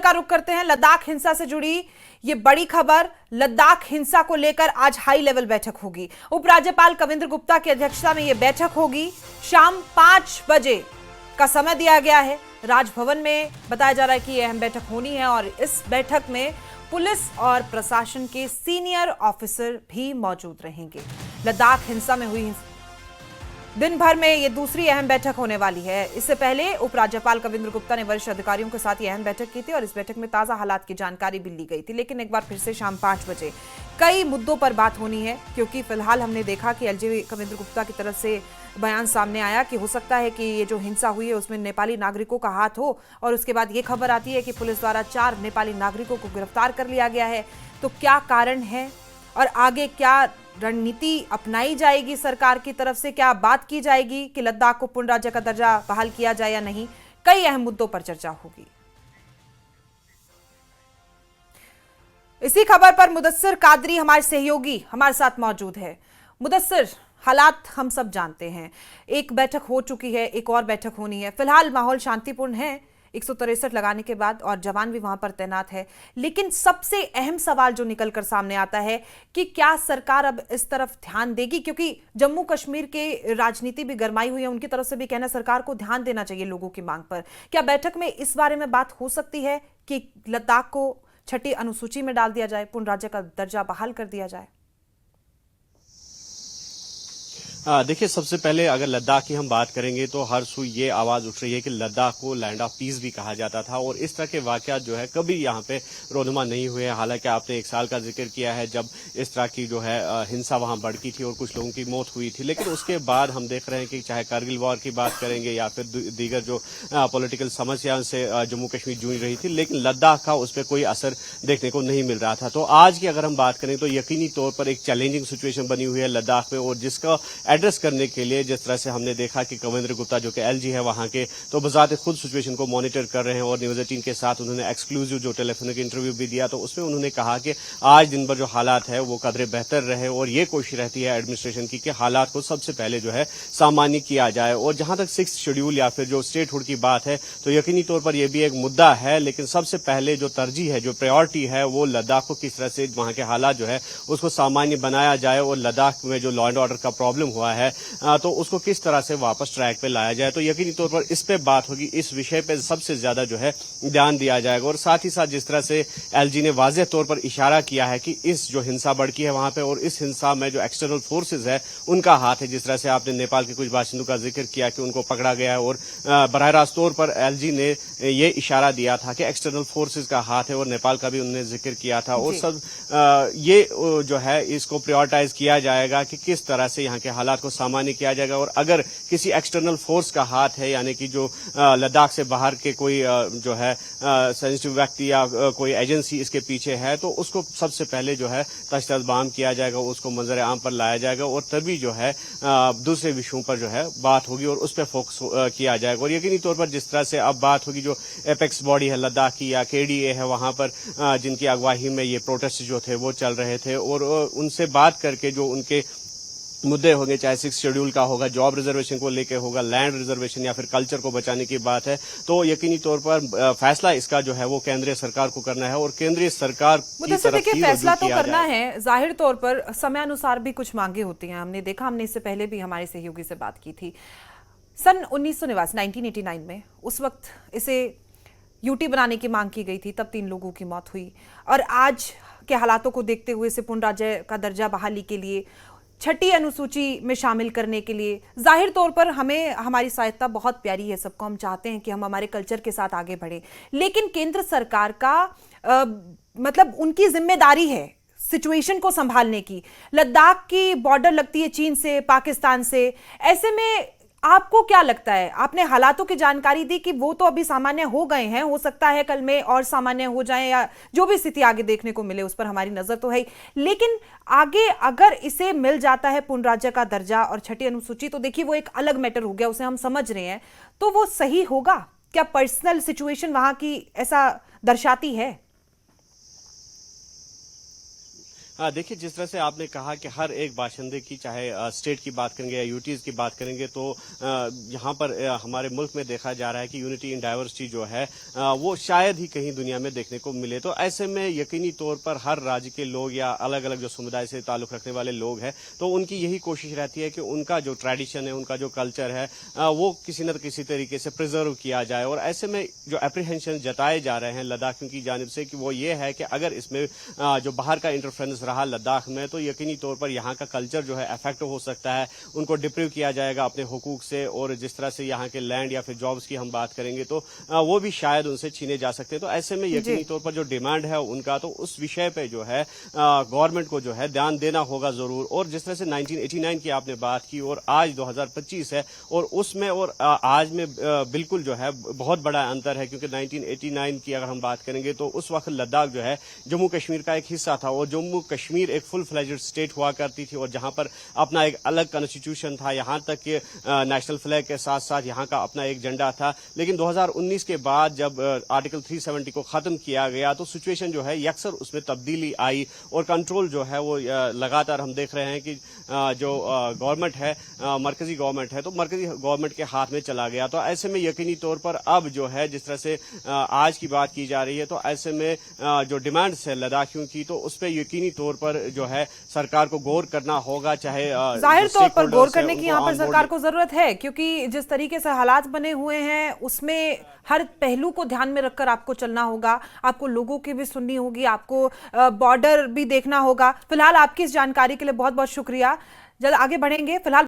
का रुख करते हैं। लद्दाख हिंसा से जुड़ी ये बड़ी खबर। लद्दाख हिंसा को लेकर आज हाई लेवल बैठक होगी। उपराज्यपाल कविंद्र गुप्ता की अध्यक्षता में यह बैठक होगी। शाम 5 बजे का समय दिया गया है। राजभवन में बताया जा रहा है कि यह अहम बैठक होनी है और इस बैठक में पुलिस और प्रशासन के सीनियर ऑफिसर भी मौजूद रहेंगे। लद्दाख हिंसा में हुई दिन भर में ये दूसरी अहम बैठक होने वाली है। इससे पहले उपराज्यपाल कविंद्र गुप्ता ने वरिष्ठ अधिकारियों के साथ ये अहम बैठक की थी और इस बैठक में ताजा हालात की जानकारी भी ली गई थी। लेकिन एक बार फिर से शाम 5 बजे कई मुद्दों पर बात होनी है, क्योंकि फिलहाल हमने देखा कि एलजी कविंद्र गुप्ता की तरफ से बयान सामने आया कि हो सकता है कि ये जो हिंसा हुई है उसमें नेपाली नागरिकों का हाथ हो, और उसके बाद ये खबर आती है कि पुलिस द्वारा 4 नेपाली नागरिकों को गिरफ्तार कर लिया गया है। तो क्या कारण है और आगे क्या रणनीति अपनाई जाएगी सरकार की तरफ से? क्या बात की जाएगी कि लद्दाख को पूर्ण राज्य का दर्जा बहाल किया जाए या नहीं? कई अहम मुद्दों पर चर्चा होगी। इसी खबर पर मुदस्सिर कादरी हमारे सहयोगी हमारे साथ मौजूद है। मुदस्सिर, हालात हम सब जानते हैं, एक बैठक हो चुकी है, एक और बैठक होनी है। फिलहाल माहौल शांतिपूर्ण है 163 लगाने के बाद और जवान भी वहां पर तैनात है। लेकिन सबसे अहम सवाल जो निकलकर सामने आता है कि क्या सरकार अब इस तरफ ध्यान देगी, क्योंकि जम्मू कश्मीर के राजनीति भी गरमाई हुई है। उनकी तरफ से भी कहना सरकार को ध्यान देना चाहिए लोगों की मांग पर। क्या बैठक में इस बारे में बात हो सकती है कि लद्दाख को 6ठी अनुसूची में डाल दिया जाए, पूर्ण राज्य का दर्जा बहाल कर दिया जाए? देखिए, सबसे पहले अगर लद्दाख की हम बात करेंगे तो हर सू ये आवाज उठ रही है कि लद्दाख को लैंड ऑफ पीस भी कहा जाता था और इस तरह के वाकयात जो है कभी यहाँ पे रोनुमा नहीं हुए हैं। हालांकि आपने 1 साल का जिक्र किया है जब इस तरह की जो है हिंसा वहां भड़की थी और कुछ लोगों की मौत हुई थी, लेकिन उसके बाद हम देख रहे हैं कि चाहे कारगिल वॉर की बात करेंगे या फिर दीगर जो पॉलिटिकल समस्याओं से जम्मू कश्मीर जूझ रही थी, लेकिन लद्दाख का उस पर कोई असर देखने को नहीं मिल रहा था। तो आज की अगर हम बात करें तो यकीनी तौर पर एक चैलेंजिंग सिचुएशन बनी हुई है लद्दाख में, और जिसका एड्रेस करने के लिए जिस तरह से हमने देखा कि कविंद्र गुप्ता जो कि एलजी है वहां के, तो बजाते खुद सिचुएशन को मॉनिटर कर रहे हैं और न्यूज 18 के साथ उन्होंने एक्सक्लूसिव जो टेलीफोनिक इंटरव्यू भी दिया, तो उसमें उन्होंने कहा कि आज दिन भर जो हालात है वो कदरे बेहतर रहे और ये कोशिश रहती है एडमिनिस्ट्रेशन की कि हालात को सबसे पहले जो है सामान्य किया जाए। और जहां तक 6th शेड्यूल या फिर जो स्टेटहुड की बात है तो यकीनी तौर पर यह भी एक मुद्दा है, लेकिन सबसे पहले जो तरजीह है, जो प्रायोरिटी है, वो लद्दाख को किस तरह से वहां के हालात जो है उसको सामान्य बनाया जाए और लद्दाख में जो लॉ एंड ऑर्डर का प्रॉब्लम हुआ है तो उसको किस तरह से वापस ट्रैक पे लाया जाए। तो यकीनी तौर पर इस पे बात होगी, इस विषय पे सबसे ज्यादा जो है ध्यान दिया जाएगा। और साथ ही साथ जिस तरह से एलजी ने वाज़ेह तौर पर इशारा किया है कि इस जो हिंसा भड़की है वहां पे और इस हिंसा में जो एक्सटर्नल फोर्सेज है उनका हाथ है। जिस तरह से आपने नेपाल के कुछ बाशिंदों का जिक्र किया कि उनको पकड़ा गया है और बराह रास्त तौर पर एलजी ने ये इशारा दिया था कि एक्सटर्नल फोर्सेज का हाथ है और नेपाल का भी उन्होंने जिक्र किया था। और सब ये जो है इसको प्रायोरिटाइज किया जाएगा कि किस तरह से यहाँ के हालात को सामान्य किया जाएगा, और अगर किसी एक्सटर्नल फोर्स का हाथ है यानी कि जो लद्दाख से बाहर के कोई जो है सेंसिटिव व्यक्ति या कोई एजेंसी इसके पीछे है तो उसको सबसे पहले जो है तश्त-ए-बाम किया जाएगा, उसको मंजर आम पर लाया जाएगा और तभी जो है दूसरे विषयों पर जो है बात होगी और उस पर फोकस किया जाएगा। और यकीनी तौर पर जिस तरह से अब बात होगी जो एपेक्स बॉडी है लद्दाख की या केडीए है वहां पर जिनकी अगवाई में ये प्रोटेस्ट जो थे वो चल रहे थे और उनसे बात करके जो उनके मुद्दे होंगे, चाहे 6th शेड्यूल का होगा, जॉब रिजर्वेशन को लेकर होगा, लैंड रिजर्वेशन या फिर कल्चर को बचाने की बात है, तो यकीनी तौर पर फैसला इसका जो है वो केंद्रीय सरकार को करना है और केंद्रीय सरकार की तरफ से फैसला तो करना है। जाहिर तौर पर समय अनुसार भी कुछ मांगे होती हैं, हमने देखा, हमने इससे पहले भी हमारे सहयोगी से बात की थी सन 1989 में। उस वक्त इसे यूटी बनाने की मांग की गई थी, तब 3 लोगों की मौत हुई। और आज के हालातों को देखते हुए इसे पूर्ण राज्य का दर्जा बहाली के लिए 6ठी अनुसूची में शामिल करने के लिए जाहिर तौर पर हमें हमारी स्वायत्ता बहुत प्यारी है, सबको हम चाहते हैं कि हम हमारे कल्चर के साथ आगे बढ़े, लेकिन केंद्र सरकार का मतलब उनकी जिम्मेदारी है सिचुएशन को संभालने की। लद्दाख की बॉर्डर लगती है चीन से, पाकिस्तान से। ऐसे में आपको क्या लगता है, आपने हालातों की जानकारी दी कि वो तो अभी सामान्य हो गए हैं, हो सकता है कल में और सामान्य हो जाए या जो भी स्थिति आगे देखने को मिले उस पर हमारी नजर तो है ही, लेकिन आगे अगर इसे मिल जाता है पूर्ण राज्य का दर्जा और 6ठी अनुसूची तो देखिए वो एक अलग मैटर हो गया, उसे हम समझ रहे हैं, तो वो सही होगा क्या? पर्सनल सिचुएशन वहां की ऐसा दर्शाती है? देखिए, जिस तरह से आपने कहा कि हर एक बाशिंदे की, चाहे स्टेट की बात करेंगे या यूटीज की बात करेंगे, तो यहाँ पर हमारे मुल्क में देखा जा रहा है कि यूनिटी इन डाइवर्सिटी जो है वो शायद ही कहीं दुनिया में देखने को मिले। तो ऐसे में यकीनी तौर पर हर राज्य के लोग या अलग अलग जो समुदाय से ताल्लुक रखने वाले लोग हैं, तो उनकी यही कोशिश रहती है कि उनका जो ट्रेडिशन है, उनका जो कल्चर है, वो किसी न किसी तरीके से प्रिजर्व किया जाए। और ऐसे में जो एप्रीहेंशन जताए जा रहे हैं लद्दाखियों की जानिब से कि वो ये है कि अगर इसमें जो बाहर का इंटरफेरेंस रहा लद्दाख में, तो यकीनी तौर पर यहाँ का कल्चर जो है अफेक्ट हो सकता है, उनको डिप्रीव किया जाएगा अपने हुकूक से। और जिस तरह से यहाँ के लैंड या फिर जॉब्स की हम बात करेंगे, तो वो भी शायद उनसे छीने जा सकते हैं। तो ऐसे में यकीनी तौर पर जो डिमांड है उनका, तो उस विषय पे जो है गवर्नमेंट को जो है ध्यान देना होगा जरूर। और जिस तरह से 1989 की आपने बात की और आज 2025 है, और उसमें और आज में बिल्कुल जो है बहुत बड़ा अंतर है, क्योंकि 1989 की अगर हम बात करेंगे तो उस वक्त लद्दाख जो है जम्मू कश्मीर का एक हिस्सा था, और जम्मू कश्मीर एक फुल फ्लेज्ड स्टेट हुआ करती थी, और जहां पर अपना एक अलग कॉन्स्टिट्यूशन था, यहां तक कि नेशनल फ्लैग के साथ साथ यहां का अपना एक झंडा था। लेकिन 2019 के बाद जब आर्टिकल 370 को खत्म किया गया, तो सिचुएशन जो है यकसर उसमें तब्दीली आई, और कंट्रोल जो है वो लगातार हम देख रहे हैं कि जो गवर्नमेंट है, मरकजी गवर्नमेंट है, तो मरकजी गवर्नमेंट के हाथ में चला गया। तो ऐसे में यकीनी तौर पर अब जो है जिस तरह से आज की बात की जा रही है, तो ऐसे में जो डिमांड्स है लद्दाखियों की, तो उस पर यकीनी तौर पर जो है सरकार को गौर करना होगा। चाहे जाहिर तौर पर गौर करने की यहाँ पर सरकार को जरूरत है, क्योंकि जिस तरीके से हालात बने हुए हैं उसमें हर पहलू को ध्यान में रखकर आपको चलना होगा, आपको लोगों की भी सुननी होगी, आपको बॉर्डर भी देखना होगा। फिलहाल आपकी इस जानकारी के लिए बहुत बहुत शुक्रिया। जल्द आगे बढ़ेंगे। फिलहाल